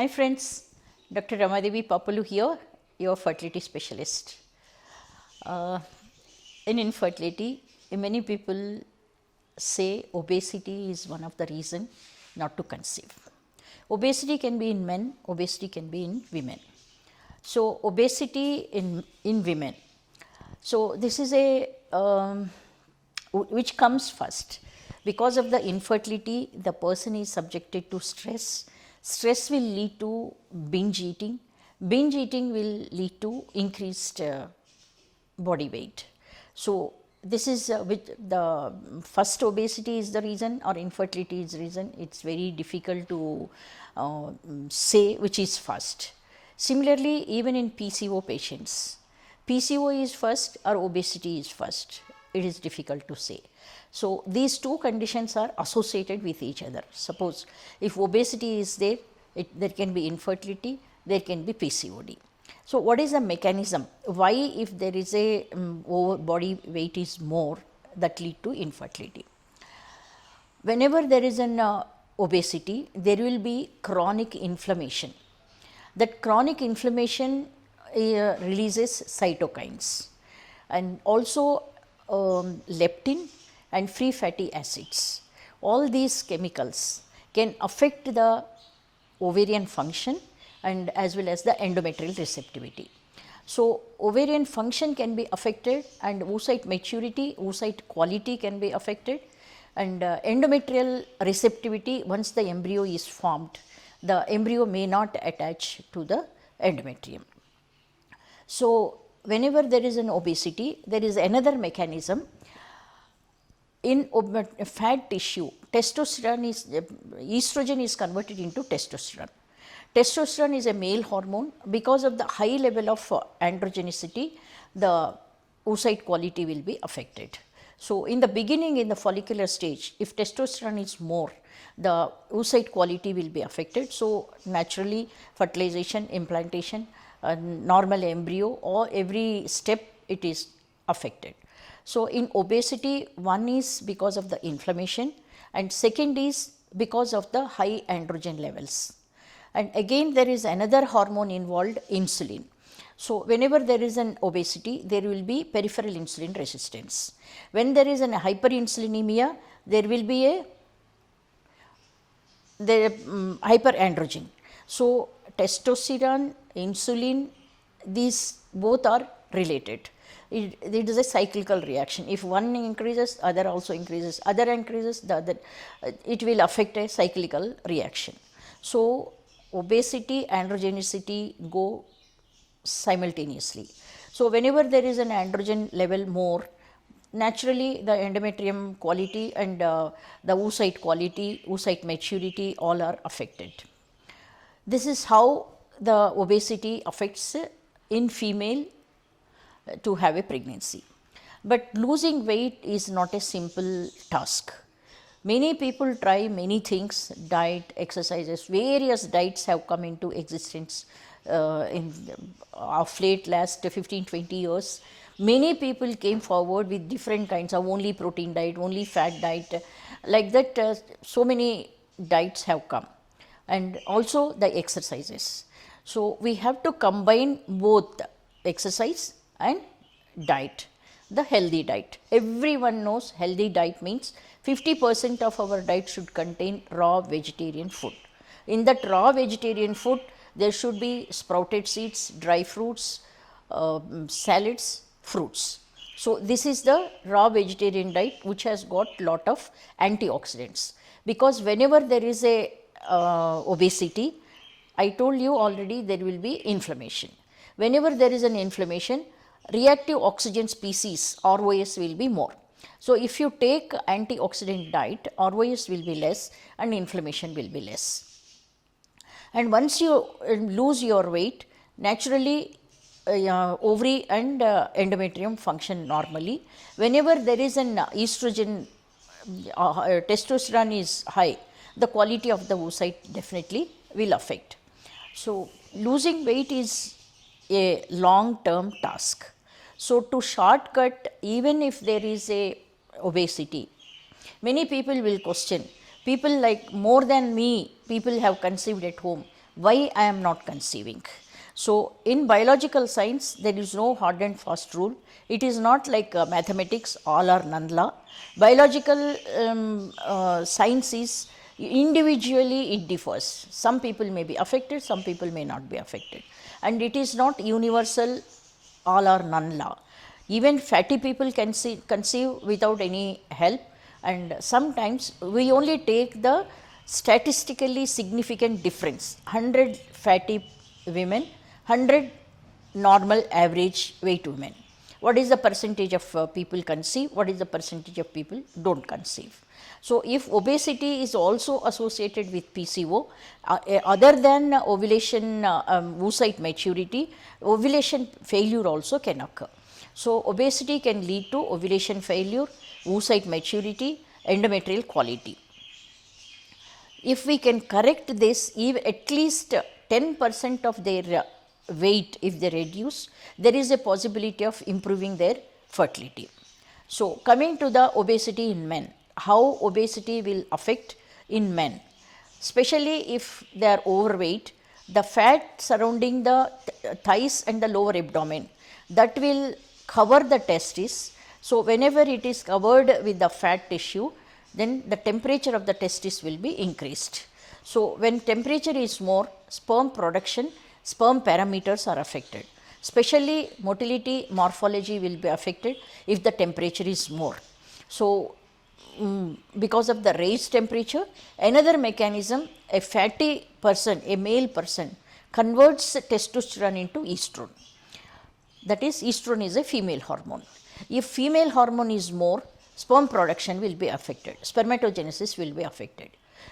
Hi friends, Dr. Ramadevi Papalu here, your fertility specialist. In infertility, many people say obesity is one of the reason not to conceive. Obesity can be in men, obesity can be in women. So, obesity in women. So, this is a which comes first. Because of the infertility, the person is subjected to stress. Stress will lead to binge eating. Binge eating will lead to increased body weight. So, this is with the first obesity is the reason or infertility is the reason. It is very difficult to say which is first. Similarly, even in PCO patients, PCO is first or obesity is first. It is difficult to say. So, these two conditions are associated with each other. Suppose if obesity is there, there can be infertility, there can be PCOD. So, what is the mechanism? Why if there is a body weight is more that lead to infertility? Whenever there is an obesity, there will be chronic inflammation. That chronic inflammation releases cytokines and also leptin and free fatty acids. All these chemicals can affect the ovarian function and as well as the endometrial receptivity. So, ovarian function can be affected and oocyte maturity, oocyte quality can be affected, and endometrial receptivity, once the embryo is formed, the embryo may not attach to the endometrium. So, whenever there is an obesity, there is another mechanism. In fat tissue, testosterone is estrogen is converted into testosterone. Testosterone is a male hormone. Because of the high level of androgenicity, the oocyte quality will be affected. So, in the beginning, in the follicular stage, if testosterone is more, the oocyte quality will be affected. So, naturally fertilization, implantation, normal embryo or every step it is affected. So, in obesity, one is because of the inflammation and second is because of the high androgen levels. And again there is another hormone involved, insulin. So, whenever there is an obesity, there will be peripheral insulin resistance. When there is an hyperinsulinemia, there will be a hyperandrogen. So, testosterone, insulin, these both are related. It is a cyclical reaction. If one increases, other also increases, other increases, the other, it will affect a cyclical reaction. So, obesity, androgenicity go simultaneously. So, whenever there is an androgen level more, naturally the endometrium quality and the oocyte quality, oocyte maturity all are affected. This is how the obesity affects in female to have a pregnancy. But losing weight is not a simple task. Many people try many things, diet, exercises, various diets have come into existence of late last 15-20 years. Many people came forward with different kinds of only protein diet, only fat diet, like that so many diets have come, and also the exercises. So, we have to combine both exercise and diet, the healthy diet. Everyone knows healthy diet means 50% of our diet should contain raw vegetarian food. In that raw vegetarian food, there should be sprouted seeds, dry fruits, salads, fruits. So, this is the raw vegetarian diet which has got lot of antioxidants, because whenever there is a obesity, I told you already there will be inflammation. Whenever there is an inflammation, reactive oxygen species ROS will be more. So, if you take antioxidant diet, ROS will be less and inflammation will be less. And once you lose your weight, naturally ovary and endometrium function normally. Whenever there is an estrogen, testosterone is high, the quality of the oocyte definitely will affect. So, losing weight is a long term task. So, to shortcut, even if there is a obesity, many people will question, people like more than me, people have conceived at home, why I am not conceiving. So, in biological science there is no hard and fast rule. It is not like mathematics, all or none law. Biological science is individually it differs. Some people may be affected, some people may not be affected, and it is not universal all or none law. Even fatty people can conceive without any help, and sometimes we only take the statistically significant difference, 100 fatty women, 100 normal average weight women. What is the percentage of people conceive, what is the percentage of people do not conceive. So, if obesity is also associated with PCO, other than ovulation oocyte maturity, ovulation failure also can occur. So, obesity can lead to ovulation failure, oocyte maturity, endometrial quality. If we can correct this, even at least 10% of their weight if they reduce, there is a possibility of improving their fertility. So, coming to the obesity in men, how obesity will affect in men, especially if they are overweight, the fat surrounding the thighs and the lower abdomen, that will cover the testis. So, whenever it is covered with the fat tissue, then the temperature of the testis will be increased. So, when temperature is more, sperm production, sperm parameters are affected, especially motility, morphology will be affected if the temperature is more. So, because of the raised temperature, another mechanism, a fatty person, a male person converts testosterone into estrone. That is, estrone is a female hormone. If female hormone is more, sperm production will be affected, spermatogenesis will be affected.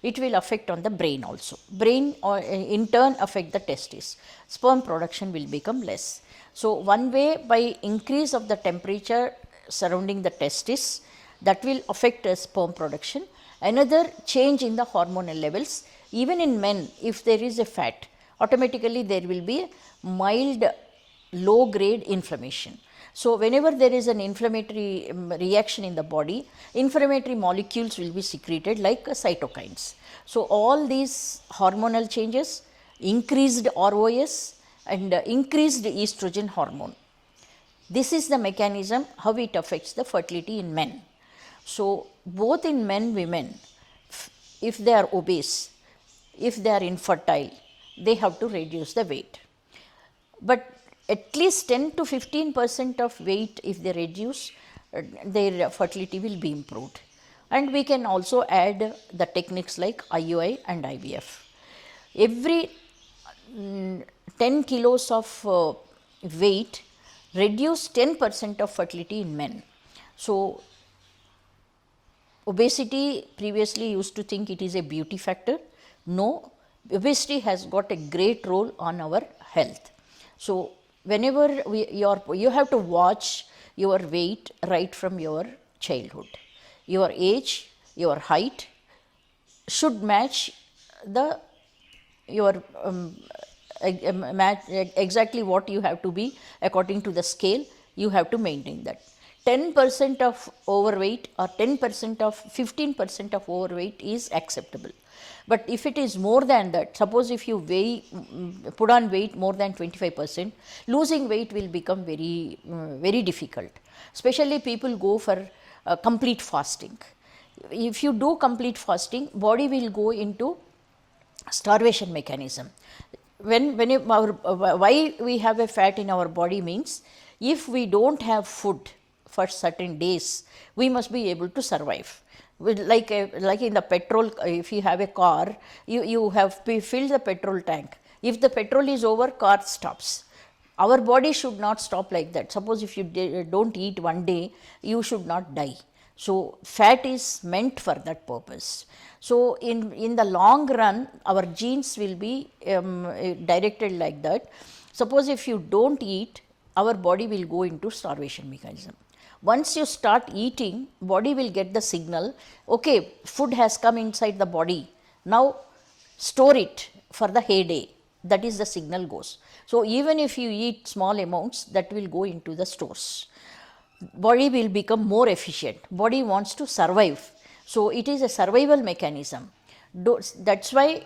It will affect on the brain also. Brain in turn affect the testis. Sperm production will become less. So, one way, by increase of the temperature surrounding the testis, that will affect sperm production. Another, change in the hormonal levels. Even in men, if there is a fat, automatically there will be mild low grade inflammation. So, whenever there is an inflammatory reaction in the body, inflammatory molecules will be secreted like cytokines. So, all these hormonal changes, increased ROS and increased estrogen hormone. This is the mechanism how it affects the fertility in men. So, both in men, women, if they are obese, if they are infertile, they have to reduce the weight. But at least 10 to 15% of weight if they reduce, their fertility will be improved. And we can also add the techniques like IUI and IVF. Every 10 kilos of weight reduce 10% of fertility in men. So, obesity, previously used to think it is a beauty factor. No, obesity has got a great role on our health. So, whenever you have to watch your weight right from your childhood. Your age, your height should match your match exactly what you have to be according to the scale. You have to maintain that. 10% of overweight or 10% of 15% of overweight is acceptable. But if it is more than that, suppose if you put on weight more than 25%, losing weight will become very difficult. Especially people go for complete fasting. If you do complete fasting, body will go into starvation mechanism. Why we have a fat in our body means, if we don't have food for certain days, we must be able to survive. Like in the petrol, if you have a car, you have filled the petrol tank. If the petrol is over, car stops. Our body should not stop like that. Suppose if you don't eat one day, you should not die. So, fat is meant for that purpose. So, in the long run, our genes will be directed like that. Suppose if you don't eat, our body will go into starvation mechanism. Once you start eating, body will get the signal, okay, food has come inside the body, now store it for the heyday. That is the signal goes. So, even if you eat small amounts, that will go into the stores. Body will become more efficient. Body wants to survive. So, it is a survival mechanism. That's why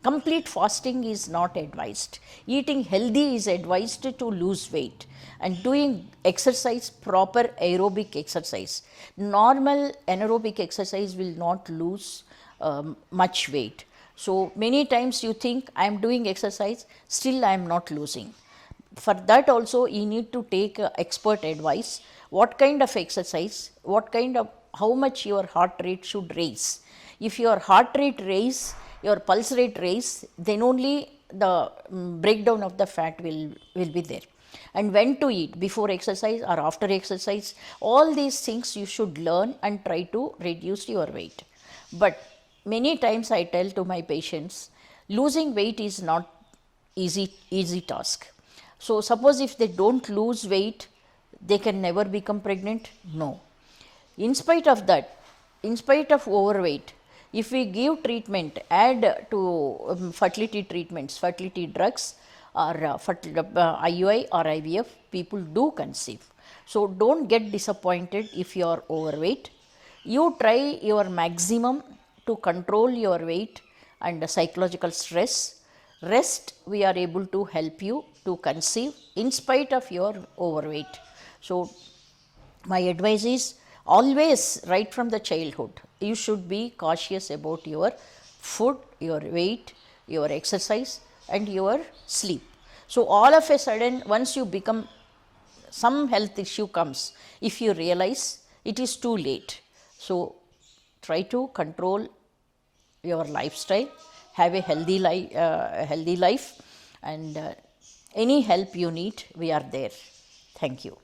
Complete fasting is not advised. Eating healthy is advised to lose weight, and doing exercise, proper aerobic exercise. Normal anaerobic exercise will not lose much weight. So many times you think I am doing exercise, still I am not losing. For that also you need to take expert advice. What kind of exercise, what kind of, how much your heart rate should raise. If your heart rate raise, your pulse rate raise, then only the breakdown of the fat will be there. And when to eat, before exercise or after exercise, all these things you should learn and try to reduce your weight. But many times I tell to my patients, losing weight is not easy task. So suppose if they don't lose weight, they can never become pregnant? No. In spite of that, in spite of overweight, if we give treatment, add to fertility treatments, fertility drugs or IUI or IVF, people do conceive. So don't get disappointed if you are overweight. You try your maximum to control your weight and psychological stress. Rest, we are able to help you to conceive in spite of your overweight. So my advice is, always right from the childhood, you should be cautious about your food, your weight, your exercise and your sleep. So all of a sudden, once you become, some health issue comes, if you realize, it is too late. So try to control your lifestyle, have a healthy life, and any help you need, we are there. Thank you.